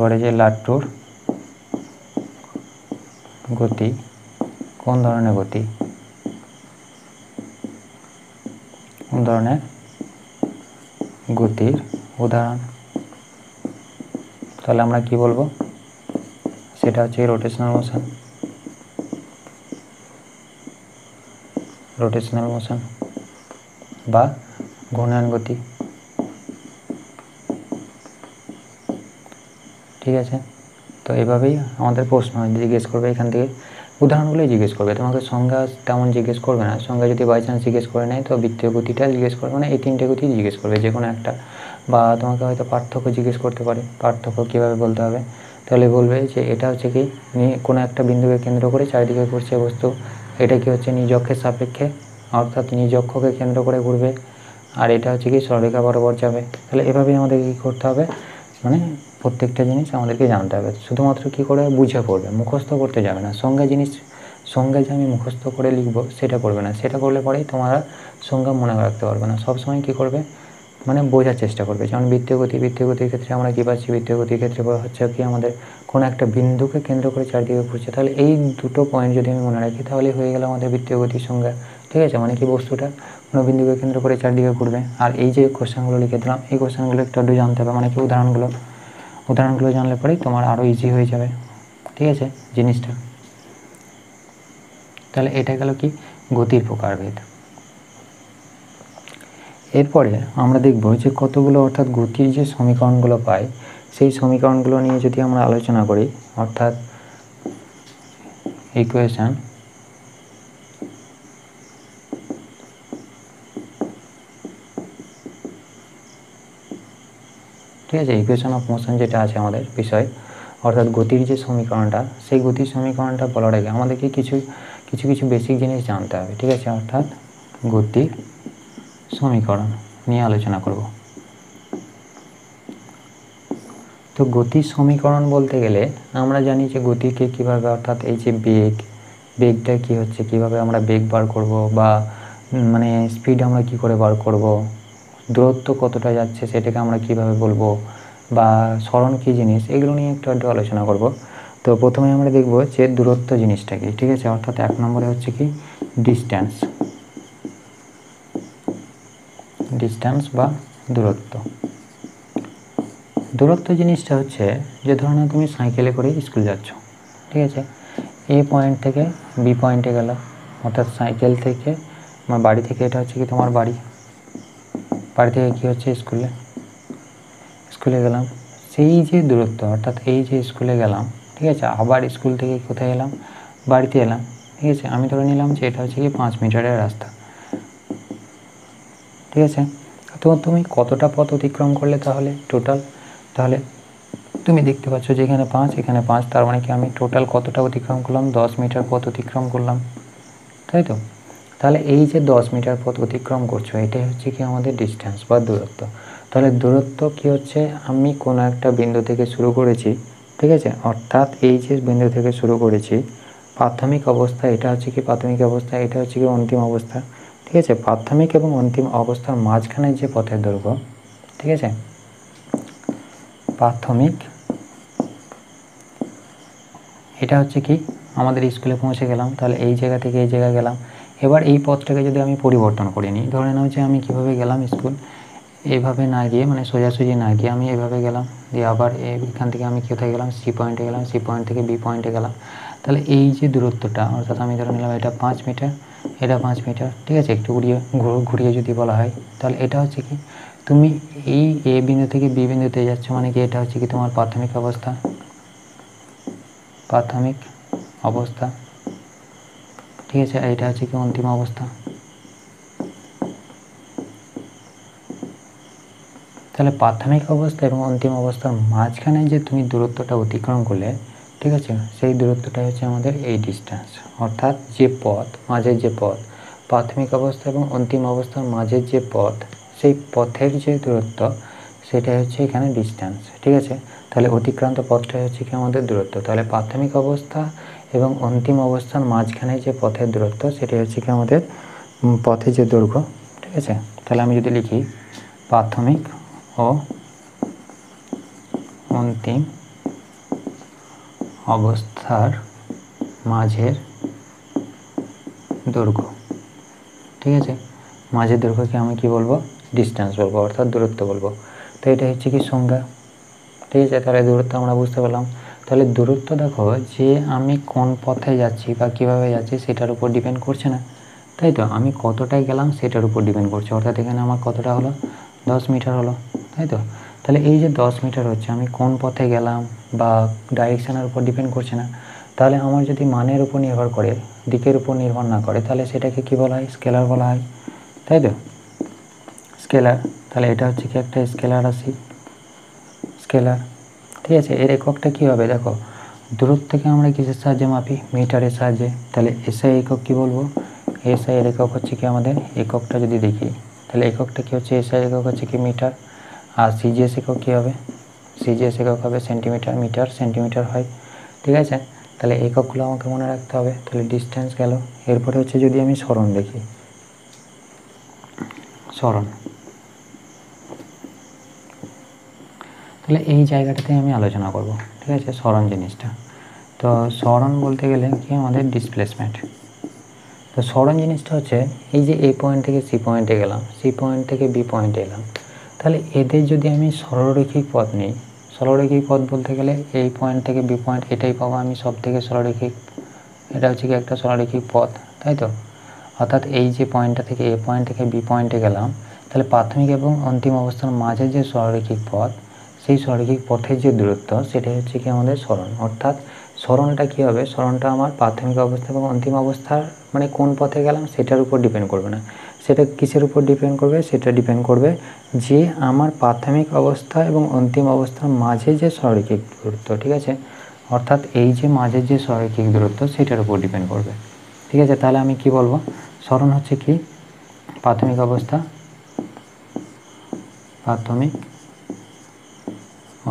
পারে যে লাট্টুর গতি কোন ধরনের গতির উদাহরণ। তাহলে আমরা কি বলবো, সেটা হচ্ছে রোটেশনাল মোশন বা ঘূর্ণায়ন গতি। ঠিক আছে, তো এভাবেই আমাদের প্রশ্ন জিজ্ঞেস করবে, এখান থেকে উদাহরণগুলোই জিজ্ঞেস করবে, তোমাকে সংজ্ঞা তেমন জিজ্ঞেস করবে না। সংজ্ঞা যদি বাই চান্স জিজ্ঞেস করে নেয় তো বৃত্তীয় গতিটা জিজ্ঞেস করবে, মানে এই তিনটে গতি জিজ্ঞেস করবে যে কোনো একটা, বা তোমাকে হয়তো পার্থক্য জিজ্ঞেস করতে পারে, পার্থক্য কীভাবে বলতে হবে। তাহলে বলবে যে এটা হচ্ছে কি কোনো একটা বিন্দুকে কেন্দ্র করে চারিদিকে ঘুরছে বস্তু, এটা কি হচ্ছে নিজ অক্ষের সাপেক্ষে, অর্থাৎ নিজ অক্ষকে কেন্দ্র করে ঘুরবে, আর এটা হচ্ছে কি সরলরেখা বরাবর যাবে। তাহলে এভাবেই আমাদের কী করতে হবে, মানে প্রত্যেকটা জিনিস আমাদেরকে জানতে হবে। শুধুমাত্র কী করে বুঝে পড়বে, মুখস্থ করতে যাবে না। সংজ্ঞা যে আমি মুখস্থ করে লিখবো সেটা করবে না, সেটা করলে পরেই তোমরা সংজ্ঞা মনে রাখতে পারবে না। সবসময় কী করবে, মানে বোঝার চেষ্টা করবে। যেমন বৃত্তীয় গতির ক্ষেত্রে আমরা কী পাচ্ছি, বৃত্তীয় গতির ক্ষেত্রে হচ্ছে কি আমাদের কোনো একটা বিন্দুকে কেন্দ্র করে চারদিকে ঘুরছে। তাহলে এই দুটো পয়েন্ট যদি আমি মনে রাখি তাহলে হয়ে গেল আমাদের বৃত্তীয় গতির সংজ্ঞা। ঠিক আছে, মানে কি বস্তুটা কোনো বিন্দুকে কেন্দ্র করে চারদিকে ঘুরবে। আর এই যে কোশ্চেনগুলো লিখে দিলাম, এই কোশ্চেনগুলো একটু জানতে হবে, মানে কি উদাহরণগুলো জানলে পরেই তোমার আরও ইজি হয়ে যাবে। ঠিক আছে জিনিসটা। তাহলে এটা গেল কি গতির প্রকারভেদ। এরপরে আমরা দেখব যে কতগুলো, অর্থাৎ গতির যে সমীকরণগুলো পাই সেই সমীকরণগুলো নিয়ে যদি আমরা আলোচনা করি, অর্থাৎ ইকুয়েশন ঠিক আছে, ইকুয়েশন অফ মোশন যেটা আছে আমাদের বিষয়, অর্থাৎ গতির যে সমীকরণটা, সেই গতির সমীকরণটা বলার আগে আমাদেরকে কিছু বেসিক জিনিস জানতে হবে। ঠিক আছে, অর্থাৎ গতির সমীকরণ নিয়ে আলোচনা করব। তো গতির সমীকরণ বলতে গেলে আমরা জানি যে গতিকে কীভাবে, অর্থাৎ এই যে বেগটা কী হচ্ছে, কীভাবে আমরা বেগ বার করব, বা মানে স্পিড আমরা কী করে বার করব, দূরত্ব কতটা যাচ্ছে সেটাকে আমরা কীভাবে বলবো, বা সরণ কী জিনিস, এগুলো নিয়ে একটু আলোচনা করব। তো প্রথমে আমরা দেখব যে দূরত্ব জিনিসটা কি। ঠিক আছে, অর্থাৎ 1 নম্বরে হচ্ছে কি ডিস্ট্যান্স বা দূরত্ব জিনিসটা হচ্ছে যে ধরো না তুমি সাইকেলে করে স্কুল যাচ্ছ। ঠিক আছে, এ পয়েন্ট থেকে বি পয়েন্টে গেল, অর্থাৎ সাইকেল থেকে আমার বাড়ি থেকে, এটা হচ্ছে কি তোমার বাড়ি থেকে কী হচ্ছে স্কুলে গেলাম, সেই যে দূরত্ব, অর্থাৎ এই যে স্কুলে গেলাম, ঠিক আছে, আবার স্কুল থেকে কোথায় এলাম, বাড়িতে এলাম। ঠিক আছে, আমি ধরে নিলাম যে এটা হচ্ছে কি 5 মিটারের রাস্তা। ঠিক আছে, তো তুমি কতটা পথ অতিক্রম করলে তাহলে টোটাল, তাহলে তুমি দেখতে পাচ্ছ যে এখানে 5 এখানে 5, তার মানে কি আমি টোটাল কতটা অতিক্রম করলাম, 10 মিটার পথ অতিক্রম করলাম, তাই তো। তাহলে এই যে 10 মিটার পথ অতিক্রম করছো, এটাই হচ্ছে কি আমাদের ডিস্ট্যান্স বা দূরত্ব। তাহলে দূরত্ব কি হচ্ছে, আমি কোনো একটা বিন্দু থেকে শুরু করেছি, ঠিক আছে, অর্থাৎ এই যে বিন্দু থেকে শুরু করেছি প্রাথমিক অবস্থা, এটা হচ্ছে কি প্রাথমিক অবস্থা, এটা হচ্ছে কি অন্তিম অবস্থা। ঠিক আছে, প্রাথমিক এবং অন্তিম অবস্থার মাঝখানে যে পথের দৈর্ঘ্য, ঠিক আছে, প্রাথমিক, এটা হচ্ছে কি আমাদের স্কুলে পৌঁছে গেলাম, তাহলে এই জায়গা থেকে এই জায়গায় গেলাম। এবার এই পথটাকে যদি আমি পরিবর্তন করে নিই, ধরে নাও যে আমি কীভাবে গেলাম স্কুল, এইভাবে না গিয়ে, মানে সোজাসুজি না গিয়ে আমি এইভাবে গেলাম, দিয়ে আবার এখান থেকে আমি কোথায় গেলাম, সি পয়েন্টে গেলাম, সি পয়েন্ট থেকে বি পয়েন্টে গেলাম। তাহলে এই যে দূরত্বটা, অর্থাৎ আমি ধরে নিলাম এটা 5 মিটার, এটা 5 মিটার, ঠিক আছে, একটু ঘুরিয়ে যদি বলা হয়, তাহলে এটা হচ্ছে কি তুমি এই এ বিন্দু থেকে বি বিন্দুতে যাচ্ছ, মানে কি এটা হচ্ছে কি তোমার প্রাথমিক অবস্থা, ঠিক আছে, আর এটা হচ্ছে কি অন্তিম অবস্থা। তাহলে প্রাথমিক অবস্থা এবং অন্তিম অবস্থার মাঝখানে যে তুমি দূরত্বটা অতিক্রম করলে, ঠিক আছে, সেই দূরত্বটাই হচ্ছে আমাদের এই ডিস্টেন্স। অর্থাৎ যে পথ, মাঝের যে পথ, প্রাথমিক অবস্থা এবং অন্তিম অবস্থার মাঝের যে পথ, সেই পথের যে দূরত্ব সেটাই হচ্ছে এখানে ডিস্টেন্স। ঠিক আছে, তাহলে অতিক্রান্ত পথটাই হচ্ছে কি আমাদের দূরত্ব। তাহলে প্রাথমিক অবস্থা এবং অন্তিম অবস্থার মাঝখানে যে পথের দূরত্ব সেটাই হচ্ছে কি আমাদের পথের যে দৈর্ঘ্য। ঠিক আছে, তাহলে আমি যদি লিখি প্রাথমিক ও অন্তিম অবস্থার মাঝের দৈর্ঘ্য। ঠিক আছে, মাঝের দৈর্ঘ্যকে আমি কি বলবো, ডিস্টেন্স বলবো, অর্থাৎ দূরত্ব বলবো। তো এটা হচ্ছে কি সংজ্ঞা। ঠিক আছে, তাহলে দূরত্ব আমরা বুঝতে পারলাম। তাহলে দূরত্ব দেখো যে আমি কোন পথে যাচ্ছি বা কীভাবে যাচ্ছি সেটার উপর ডিপেন্ড করছে না, তাই তো? আমি কতটায় গেলাম সেটার উপর ডিপেন্ড করছে। অর্থাৎ এখানে আমার কতটা হলো, 10 মিটার হলো, তাই তো? তাহলে এই যে 10 মিটার হচ্ছে আমি কোন পথে গেলাম বা ডাইরেকশানের উপর ডিপেন্ড করছে না। তাহলে আমার যদি মানের উপর নির্ভর করে, দিকের উপর নির্ভর না করে, তাহলে সেটাকে কি বলা হয়, স্কেলার বলা হয়, তাই তো? স্কেলার। তাহলে এটা হচ্ছে কি একটা স্কেলার রাশি, স্কেলার। ঠিক আছে, এর এককটা কী হবে দেখো, দূরত্বকে আমরা কিসের সাহায্যে মাপি, মিটারের সাহায্যে। তাহলে এসআই একক কী বলবো, এসআই এর একক হচ্ছে কি আমাদের, এককটা যদি দেখি তাহলে এককটা কী হচ্ছে, এসআই একক হচ্ছে কি মিটার। আর সিজিএস একক কী হবে, সিজিএস একক হবে সেন্টিমিটার, মিটার সেন্টিমিটার হয়। ঠিক আছে, তাহলে এককগুলো আমাকে মনে রাখতে হবে। তাহলে ডিস্টেন্স গেল। এরপরে হচ্ছে যদি আমি সরণ দেখি, সরণ, তাহলে এই জায়গাটাতে আমি আলোচনা করব। ঠিক আছে, সরণ জিনিসটা। তো সরণ বলতে গেলে কি আমাদের ডিসপ্লেসমেন্ট। তো সরণ জিনিসটা হচ্ছে এই যে এ পয়েন্ট থেকে সি পয়েন্টে গেলাম, সি পয়েন্ট থেকে বি পয়েন্টে এলাম, তাহলে এদের যদি আমি সরলরৈখিক পথ নিই, সরলরৈখিক পথ বলতে গেলে এই পয়েন্ট থেকে বি পয়েন্ট এটাই পাবো আমি সব থেকে সরলরৈখিক, এটা হচ্ছে কি একটা সরলরৈখিক পথ, তাই তো? অর্থাৎ এই যে পয়েন্টটা থেকে এ পয়েন্ট থেকে বি পয়েন্টে গেলাম, তাহলে প্রাথমিক এবং অন্তিম অবস্থার মাঝে যে সরলরৈখিক পথ, সেই সরলরৈখিক পথের যে দূরত্ব সেটাই হচ্ছে কি আমাদের সরণ। অর্থাৎ সরণটা কী হবে, সরণটা আমার প্রাথমিক অবস্থা এবং অন্তিম অবস্থার মানে কোন পথে গেলাম সেটার উপর ডিপেন্ড করবে না। সেটা কিসের উপর ডিপেন্ড করবে, সেটা ডিপেন্ড করবে যে আমার প্রাথমিক অবস্থা এবং অন্তিম অবস্থার মাঝে যে সরলরৈখিক দূরত্ব। ঠিক আছে, অর্থাৎ এই যে মাঝের যে সরলরৈখিক দূরত্ব সেটার উপর ডিপেন্ড করবে। ঠিক আছে, তাহলে আমি কি বলবো, সরণ হচ্ছে কি প্রাথমিক অবস্থা, প্রাথমিক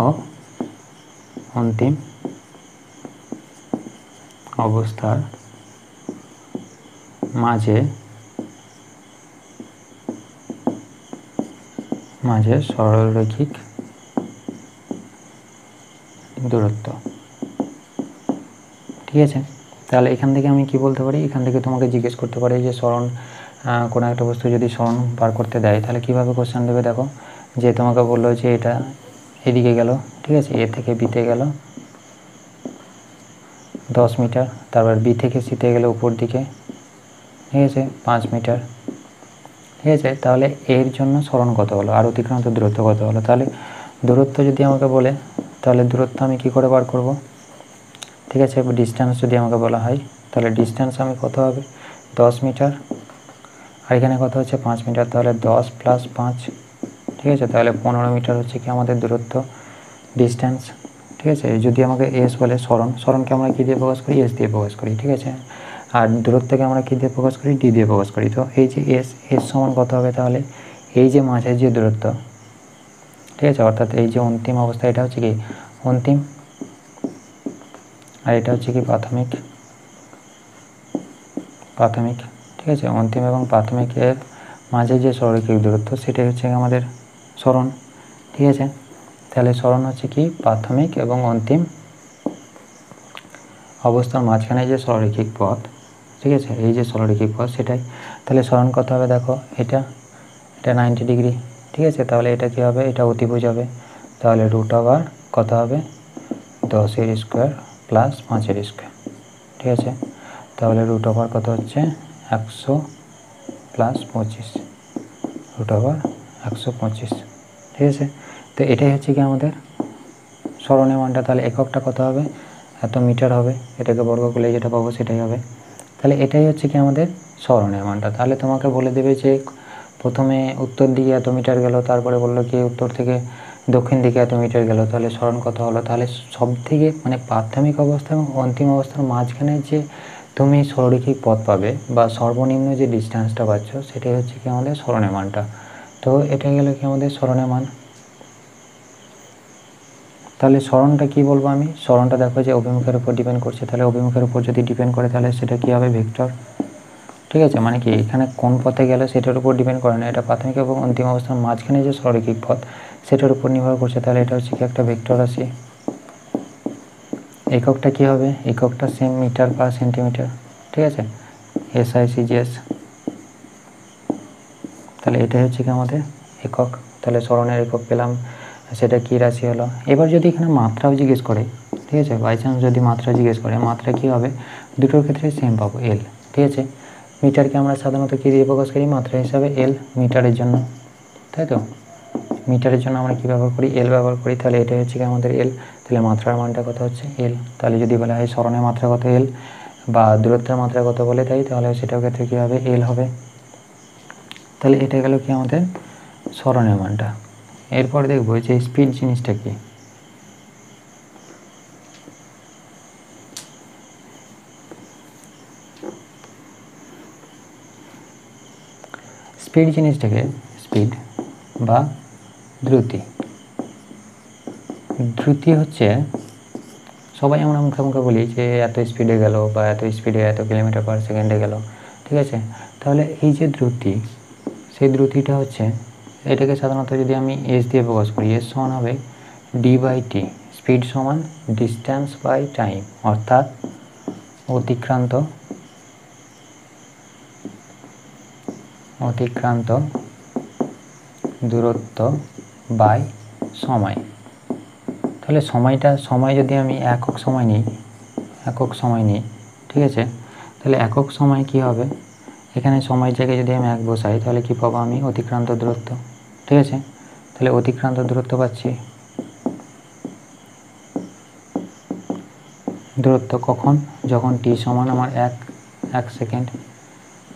ও অন্তিম অবস্থার মাঝে সরলরৈখিক দূরত্ব। ঠিক আছে, তাহলে এখান থেকে আমি কি বলতে পারি, এখান থেকে তোমাকে জিজ্ঞেস করতে পারি যে সরণ, কোনো একটা বস্তু যদি সরণ বার করতে দেয় তাহলে কীভাবে কোশ্চেন দেবে। দেখো যে তোমাকে বললো যে এটা এদিকে গেল, ঠিক আছে, এ থেকে বিতে গেল 10 মিটার, তারপর বি থেকে সিতে গেলে উপর দিকে, ঠিক আছে 5 মিটার। ঠিক আছে, তাহলে এর জন্য সরণ কত হলো আর অতিক্রান্ত দূরত্ব কত হলো। তাহলে দূরত্ব যদি আমাকে বলে তাহলে দূরত্ব আমি কি করে বার করব। ঠিক আছে, ডিস্টেন্স যদি আমাকে বলা হয় তাহলে ডিস্টেন্স আমি কত হবে 10 মিটার, আর এখানে কত হচ্ছে 5 মিটার, তাহলে 10 + 5, ঠিক আছে, তাহলে 15 মিটার হচ্ছে কি আমাদের দূরত্ব, ডিস্টেন্স। ঠিক আছে, যদি আমাকে এস বলে সরণ, সরণকে আমরা কী দিয়ে প্রকাশ করি, এস দিয়ে প্রকাশ করি। ঠিক আছে, আর দূরত্বকে আমরা কী দিয়ে প্রকাশ করি, ডি দিয়ে প্রকাশ করি। তো এই যে এস সমান কত হবে, তাহলে এই যে মাঝের যে দূরত্ব, ঠিক আছে, অর্থাৎ এই যে অন্তিম অবস্থা এটা হচ্ছে কি অন্তিম, আর এটা হচ্ছে কি প্রাথমিক, প্রাথমিক। ঠিক আছে, অন্তিম এবং প্রাথমিকের মাঝে যে সরলরৈখিক দূরত্ব সেটাই হচ্ছে আমাদের সরণ। ঠিক আছে, তাহলে সরণ হচ্ছে কি প্রাথমিক এবং অন্তিম অবস্থার মাঝখানে যে সরলরৈখিক পথ, ঠিক আছে, এই যে সরলরৈখিক পথ সেটাই। তাহলে সরণ কত হবে দেখো, এটা 90 ডিগ্রি। ঠিক আছে, তাহলে এটা কী হবে, এটা অতিভুজ হবে, তাহলে √, কত হবে 10 এর স্কোয়ার + 5 এর স্কোয়ার। ঠিক আছে, তাহলে √, কত হচ্ছে 100 + 25, √125। ঠিক আছে, তো এটাই হচ্ছে কি আমাদের সরণের মানটা। তাহলে এককটা কত হবে, এত মিটার হবে, এটাকে বর্গ করলে যেটা পাবো সেটাই হবে। তাহলে এটাই হচ্ছে কি আমাদের সরণের মানটা। তাহলে তোমাকে বলে দেবে যে প্রথমে উত্তর দিকে এত মিটার গেল, তারপরে বললো কি উত্তর থেকে দক্ষিণ দিকে এত মিটার গেল, তাহলে সরণ কত হলো। তাহলে সব থেকে মানে প্রাথমিক অবস্থা এবং অন্তিম অবস্থার মাঝখানে যে তুমি সরলরৈখিক পথ পাবে বা সর্বনিম্ন যে ডিস্টেন্সটা পাচ্ছ, সেটাই হচ্ছে কি আমাদের সরণের মানটা। তো এটা গেল কি আমাদের সরণের মান। তাহলে সরণটা কি বলবো আমি, সরণটা দেখো যে অভিমুখের উপর ডিপেন্ড করছে, তাহলে অভিমুখের উপর যদি ডিপেন্ড করে তাহলে সেটা কি হবে ভেক্টর। ঠিক আছে, মানে কি এখানে কোন পথে গেলে সেটার উপর ডিপেন্ড করে না, এটা প্রাথমিক এবং অন্তিম অবস্থার মাঝখানে যে সরলরৈখিক পথ সেটার উপর নির্ভর করছে। তাহলে এটা হচ্ছে কি একটা ভেক্টর রাশি। এককটা কি হবে, এককটা সেম মিটার বা সেন্টিমিটার। ঠিক আছে, SI CGS। তাহলে এটাই হচ্ছে কি আমাদের একক। তাহলে সরণের একক পেলাম, সেটা কি রাশি হলো। এবার যদি এখানে মাত্রাও জিজ্ঞেস করে, ঠিক আছে, বাই চান্স যদি মাত্রা জিজ্ঞেস করে, মাত্রা কি হবে, দুটোর ক্ষেত্রে সেম পাবো L। ঠিক আছে, মিটারকে আমরা সাধারণত কী দিয়ে প্রকাশ করি, মাত্রা হিসাবে L, মিটারের জন্য, তাই তো। মিটারের জন্য আমরা কী ব্যবহার করি, L ব্যবহার করি। তাহলে এটা হচ্ছে কি আমাদের L। তাহলে মাত্রার মানটা কত হচ্ছে L। তাহলে যদি বলা হয় সরণের মাত্রা কত L, বা দূরত্বের মাত্রা কত বলে তাই, তাহলে সেটার ক্ষেত্রে কী হবে, L হবে। তাহলে এটা গেল কি আমাদের সরণের মানটা। এরপর দেখবো যে স্পিড জিনিসটা কি। স্পিড জিনিসটাকে, স্পিড বা দ্রুতি, দ্রুতি হচ্ছে সবাই আমরা মুখে মুখে বলি যে এত স্পিডে গেল বা এত স্পিডে এত কিলোমিটার পার সেকেন্ডে গেল। ঠিক আছে, তাহলে এই যে দ্রুতি, সেই দ্রুতিটা হচ্ছে, এটাকে সাধারণত যদি আমি S দিয়ে প্রকাশ করি, S সমান হবে D/T। স্পিড সমান ডিস্ট্যান্স বাই টাইম, অর্থাৎ অতিক্রান্ত দূরত্ব বাই সময়। তাহলে সময় যদি আমি একক সময় নিই, ঠিক আছে, তাহলে একক সময় কি হবে, এখানে সময়ের জায়গায় যদি আমি 1 বসাই তাহলে কি পাবো আমি, অতিক্রান্ত দূরত্ব। ঠিক আছে, তাহলে অতিক্রান্ত দূরত্ব পাচ্ছি, দূরত্ব কখন, যখন t সমান আমার 1 সেকেন্ড।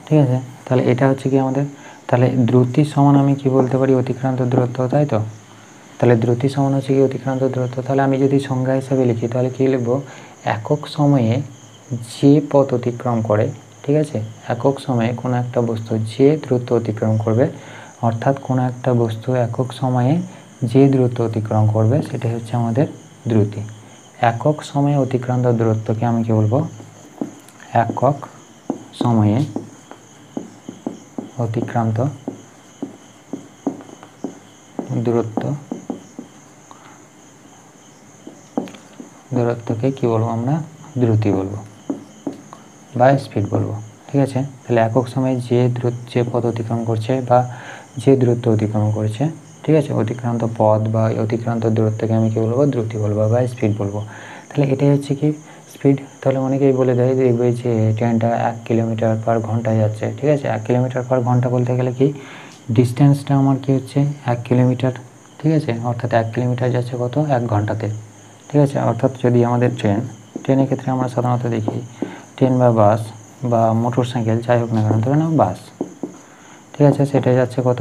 ঠিক আছে, তাহলে এটা হচ্ছে কি আমাদের, তাহলে দ্রুতি সমান আমি কি বলতে পারি, অতিক্রান্ত দূরত্ব, তাই তো। তাহলে দ্রুতি সমান হচ্ছে কি অতিক্রান্ত দূরত্ব। তাহলে আমি যদি সংজ্ঞা হিসাবে লিখি তাহলে কী লিখব, একক সময়ে যে পথ অতিক্রম করে, ঠিক আছে, একক সময়ে কোনো একটা বস্তু যে দ্রুত অতিক্রম করবে, অর্থাৎ কোনো একটা বস্তু একক সময়ে যে দ্রুত অতিক্রম করবে সেটাই হচ্ছে আমাদের দ্রুতি। একক সময়ে অতিক্রান্ত দূরত্বকে আমি কি বলবো, একক সময়ে অতিক্রান্ত দূরত্বকে কি বলবো আমরা, দ্রুতি বলবো বা স্পিড বলবো। ঠিক আছে, তাহলে একক সময়ে যে পথ অতিক্রম করছে বা যে দূরত্ব অতিক্রম করছে, ঠিক আছে, অতিক্রান্ত পথ বা অতিক্রান্ত দূরত্বকে আমি কি বলবো, দ্রুতি বলবো বা স্পিড বলবো। তাহলে এটাই হচ্ছে কি স্পিড। তাহলে অনেকেই বলে দেয় দেখবে যে ট্রেনটা 1 কিলোমিটার পার ঘন্টায় যাচ্ছে। ঠিক আছে, 1 কিলোমিটার পার ঘন্টা বলতে গেলে কি ডিস্টেন্সটা আমার কি হচ্ছে 1 কিলোমিটার। ঠিক আছে, অর্থাৎ 1 কিলোমিটার যাচ্ছে কত, 1 ঘন্টাতে। ঠিক আছে, অর্থাৎ যদি আমাদের ট্রেনের ক্ষেত্রে আমরা সাধারণত দেখি ট্রেন বা বাস বা মোটর সাইকেল যাই হোক না কেন, ধরে নাও বাস, ঠিক আছে, সেটা যাচ্ছে কত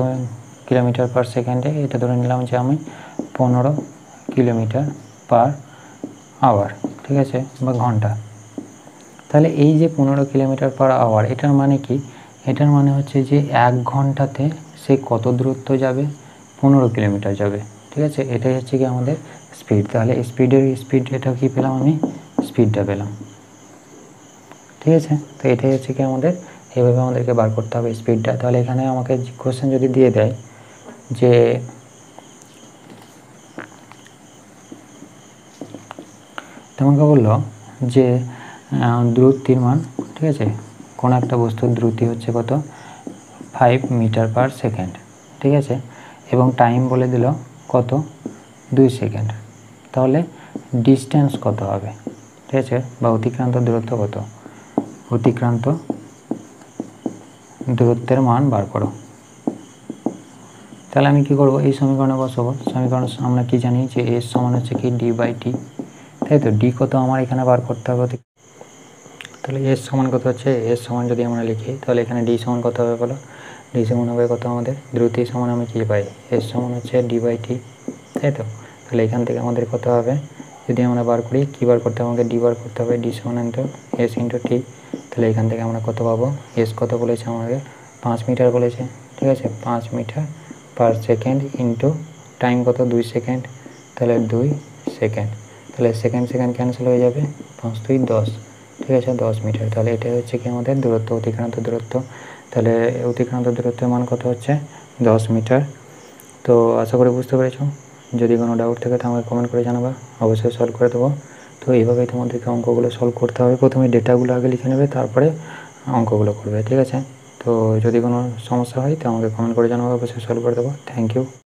কিলোমিটার পার সেকেন্ডে, এটা ধরে নিলাম যে আমি 15 কিলোমিটার পার আওয়ার, ঠিক আছে, বা ঘন্টা। তাহলে এই যে 15 কিলোমিটার পার আওয়ার, এটার মানে কি, এটার মানে হচ্ছে যে 1 ঘন্টাতে সে কত দূরত্ব যাবে, 15 কিলোমিটার যাবে। ঠিক আছে, এটাই হচ্ছে কি আমাদের স্পিড। তাহলে স্পিড এটা কি পেলাম আমি, স্পিডটা পেলাম। ঠিক আছে, তো এটাই হচ্ছে কি আমাদের, এইভাবে আমাদেরকে বার করতে হবে স্পিডটা। তাহলে এখানে আমাকে কোশ্চেন যদি দিয়ে দেয় যে তোমাকে বললো যে দ্রুতির মান, ঠিক আছে, কোনো একটা বস্তুর দ্রুতি হচ্ছে কত, 5 মিটার পার সেকেন্ড। ঠিক আছে, এবং টাইম বলে দিল কত, 2 সেকেন্ড। তাহলে ডিস্টেন্স কত হবে, ঠিক আছে, বা অতিক্রান্ত দূরত্ব কত, অতিক্রান্ত দূরত্বের মান বার করো। তাহলে আমি কি করব, এই সমীকরণে বসাবো। সমীকরণ আমরা কি জানি যে S সমান হচ্ছে কি D/T, তাই তো। ডি কত আমার এখানে বার করতে হবে, তাহলে S সমান কত হচ্ছে, S সমান যদি আমরা লিখি তাহলে এখানে D সমান কত হবে বলো, D সমান হবে কত আমাদের, দ্রুতি সমান আমি কি পাই, S সমান হচ্ছে D/T, তাই তো। তাহলে এখান থেকে আমাদের কত হবে, যদি আমরা বার করি, কী বার করতে হবে আমাকে, ডি বার করতে হবে, ডি সমান ইন্টু এস ইন্টু টি। তাহলে এখান থেকে আমরা কত পাবো, এস কত বলেছে আমাকে 5 মিটার বলেছে, ঠিক আছে, 5 metre per second into time কত 2 সেকেন্ড, তাহলে 2 সেকেন্ড। তাহলে সেকেন্ড সেকেন্ড ক্যান্সেল হয়ে যাবে, 5 2 10, ঠিক আছে, 10 মিটার। তাহলে এটা হচ্ছে কি আমাদের দূরত্ব, অতিক্রান্ত দূরত্ব। তাহলে অতিক্রান্ত দূরত্বের মান কত হচ্ছে 10 মিটার। তো আশা করি বুঝতে পেরেছো। যদি কোনো ডাউট থাকে তো আমাকে কমেন্ট করে জানাবা, অবশ্যই সলভ করে দেবো। তো এইভাবেই তোমাদেরকে অঙ্কগুলো সলভ করতে হবে। প্রথমে ডেটাগুলো আগে লিখে নেবে, তারপরে অঙ্কগুলো করবে, ঠিক আছে। তো যদি কোনো সমস্যা হয় তো আমাকে কমেন্ট করে জানাবো, অবশ্যই সলভ করে দেবো। Thank you.